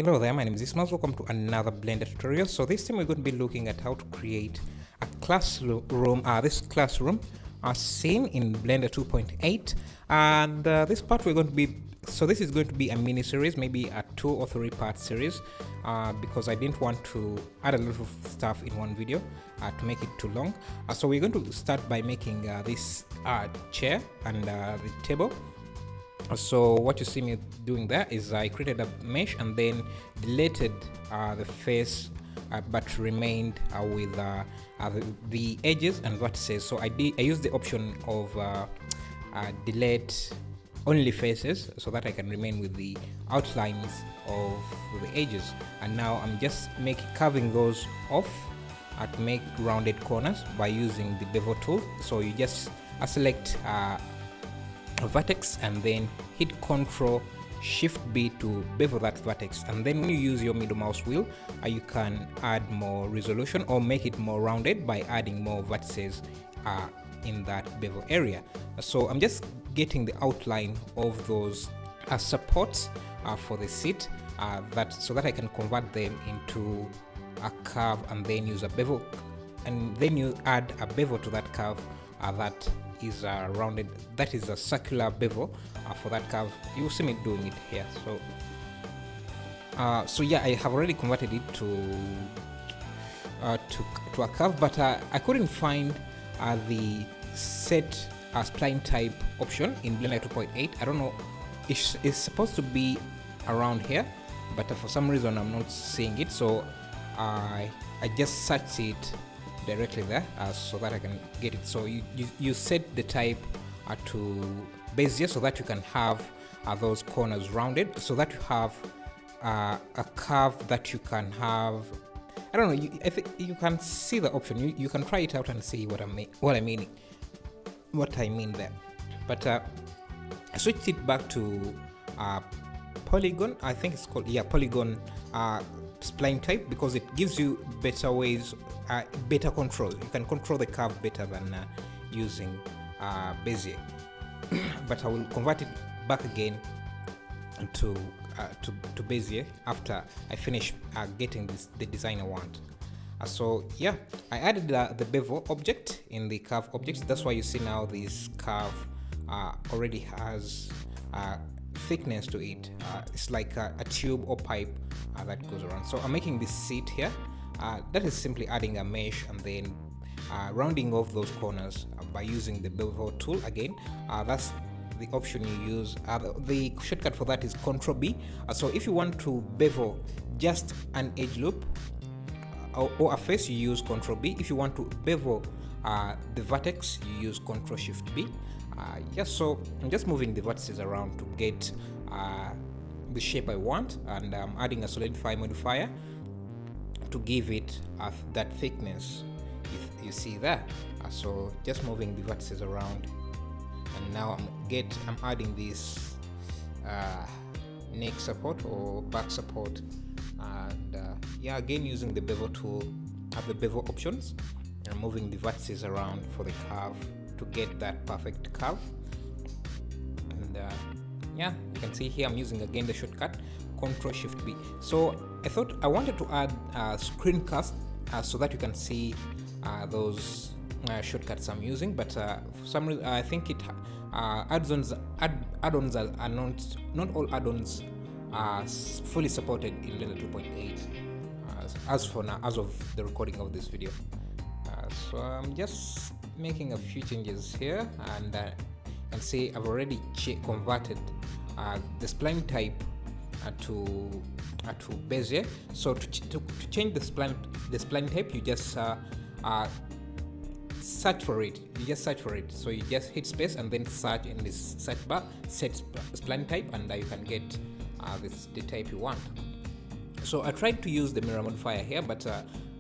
Hello there, my name is Ismail. Welcome to another Blender tutorial. So this time we're going to be looking at how to create a classroom, this classroom scene in Blender 2.8. And this part we're going to be, so this is going to be a mini series, maybe a 2 or 3 part series, because I didn't want to add a lot of stuff in one video to make it too long. So we're going to start by making this chair and the table. So what you see me doing there is I created a mesh and then deleted the face, but remained with the edges and vertices. So I used the option of delete only faces so that I can remain with the outlines of the edges. And now I'm just carving those off to make rounded corners by using the bevel tool. So you just select a vertex and then hit Ctrl Shift B to bevel that vertex, and then when you use your middle mouse wheel you can add more resolution or make it more rounded by adding more vertices in that bevel area. So I'm just getting the outline of those supports for the seat so that I can convert them into a curve and then use a bevel, and then you add a bevel to that curve that is rounded, that is a circular bevel for that curve. You will see me doing it here. So yeah, I have already converted it to a curve, but I couldn't find the set spline type option in Blender 2.8. I don't know, it's supposed to be around here, but for some reason I'm not seeing it. So I just searched it directly there so that I can get it. So you set the type to Bezier so that you can have those corners rounded, so that you have a curve that you can have. I don't know, I think you can see the option. You can try it out and see what I mean there. But I switched it back to polygon. I think it's called, yeah, polygon spline type, because it gives you better ways, better control. You can control the curve better than using Bezier. But I will convert it back again to Bezier after I finish getting the design I want. So yeah, I added the bevel object in the curve object. That's why you see now this curve already has thickness to it. It's like a tube or pipe that goes around. So I'm making this seat here. That is simply adding a mesh and then rounding off those corners by using the bevel tool again. That's the option you use. The shortcut for that is Ctrl B. So if you want to bevel just an edge loop or a face, you use Ctrl B. If you want to bevel the vertex, you use Ctrl Shift B. Yes, so I'm just moving the vertices around to get the shape I want, and I'm adding a solidify modifier to give it that thickness you see there. So just moving the vertices around, and now I'm adding this neck support or back support, and yeah, again using the bevel tool, the bevel options, and moving the vertices around for the curve to get that perfect curve. And yeah, you can see here I'm using again the shortcut Ctrl Shift B. So I thought I wanted to add a screencast so that you can see those shortcuts I'm using, but for some reason I think add-ons are not all add-ons are fully supported in Blender 2.8 as for now, as of the recording of this video. So I'm just making a few changes here, and see I've already converted the spline type to Bezier. So to change the spline type, you just search for it. So you just hit space and then search in this search bar, set spline type, and you can get the type you want. So I tried to use the mirror modifier here, but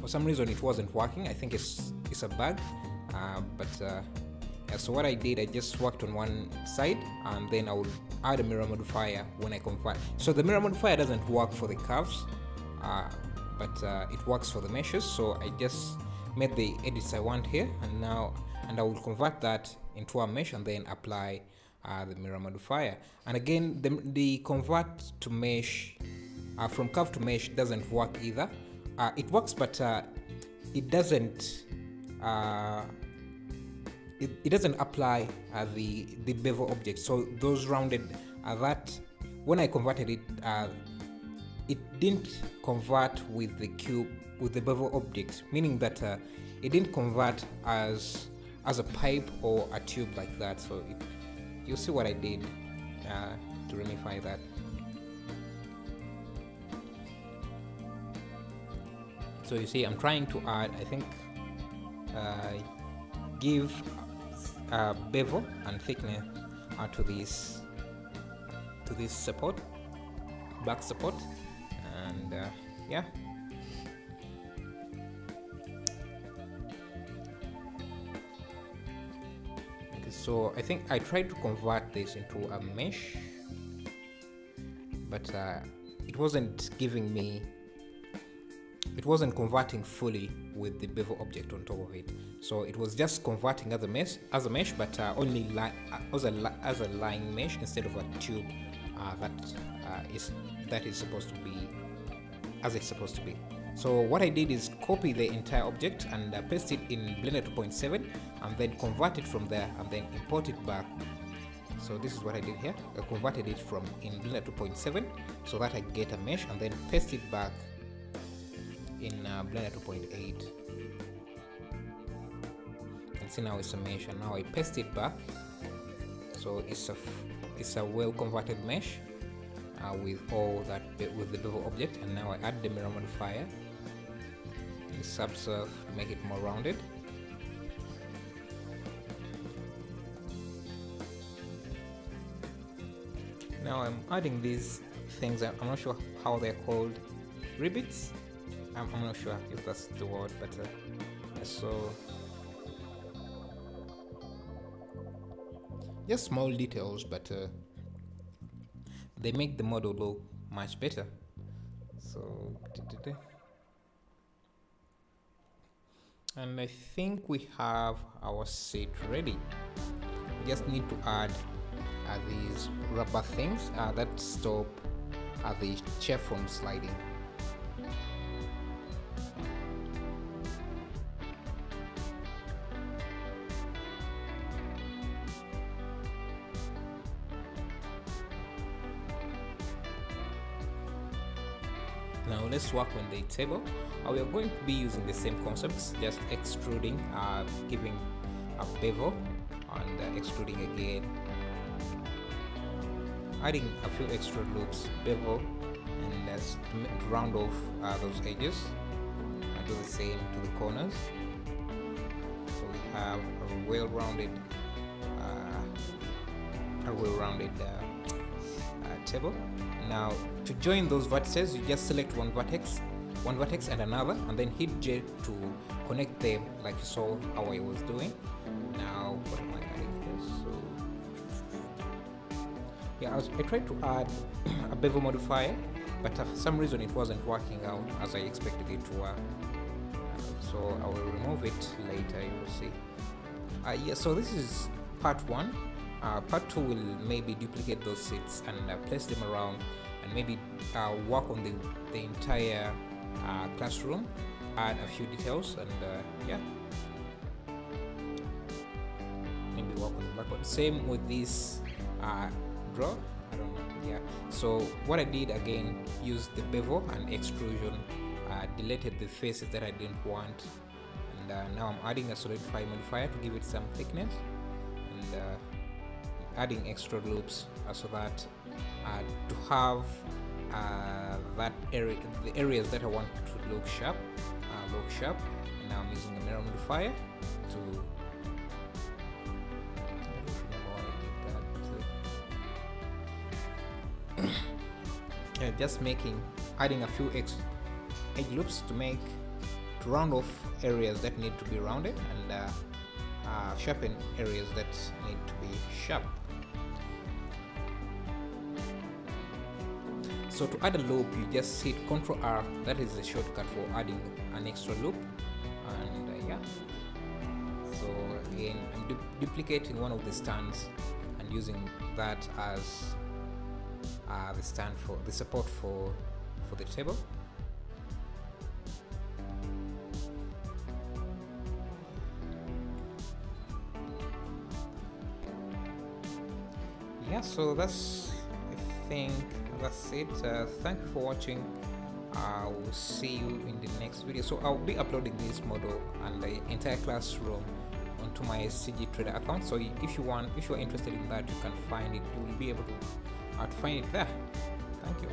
for some reason it wasn't working. I think it's a bug. Yeah, so what I did, I just worked on one side, and then I will add a mirror modifier when I convert. So the mirror modifier doesn't work for the curves, but it works for the meshes. So I just made the edits I want here, and I will convert that into a mesh and then apply the mirror modifier. And again, the convert to mesh from curve to mesh doesn't work either. It works, but it doesn't it doesn't apply the bevel object. So those rounded that when I converted it, it didn't convert with the cube, with the bevel object, meaning that it didn't convert as a pipe or a tube like that. So you see what I did to remify that. So you see, I'm trying to add, I think, give bevel and thickness to this support, back support, and yeah. Okay, so I think I tried to convert this into a mesh, but it wasn't giving me. It wasn't converting fully with the bevel object on top of it, so it was just converting as a mesh, but only as a line mesh instead of a tube that is supposed to be as it's supposed to be. So what I did is copy the entire object and paste it in Blender 2.7, and then convert it from there, and then import it back. So this is what I did here. I converted it from in Blender 2.7 so that I get a mesh, and then paste it back in Blender 2.8. And see, now it's a mesh, and now I paste it back, so it's a well converted mesh with all that with the bevel object. And now I add the mirror modifier in the subsurf to make it more rounded. Now I'm adding these things. I'm not sure how they're called, ribbits. I'm not sure if that's the word, but so just small details, but they make the model look much better. So and I think we have our seat ready. We just need to add these rubber things that stop the chair from sliding. Now let's work on the table. We are going to be using the same concepts, just extruding, giving a bevel, and extruding again, adding a few extrude loops, bevel, and to round off those edges, and do the same to the corners. So we have a well-rounded table. Now to join those vertices, you just select one vertex and another, and then hit J to connect them, like you saw how I was doing. Now what am I adding here? So yeah, I tried to add a bevel modifier, but for some reason it wasn't working out as I expected it to work. So I will remove it later, you will see. Yeah, so this is part 1. Part 2 will maybe duplicate those seats and place them around, and maybe work on the entire classroom, add a few details, and yeah, maybe work on the blackboard. Same with this draw. I don't know. Yeah. So what I did again, used the bevel and extrusion, deleted the faces that I didn't want, and now I'm adding a solidify modifier to give it some thickness, and adding extra loops so that to have that area, the areas that I want to look sharp, And now I'm using a mirror modifier to just adding a few edge loops to round off areas that need to be rounded, and sharpen areas that need to be sharp. So to add a loop, you just hit Ctrl R. That is the shortcut for adding an extra loop. And yeah. So again, I'm duplicating one of the stands and using that as the stand for the support for for the table. Yeah, so I think that's it. Thank you for watching. I will see you in the next video. So I'll be uploading this model and the entire classroom onto my CG Trader account. So if you're interested in that, you can find it. You will be able to find it there. Thank you.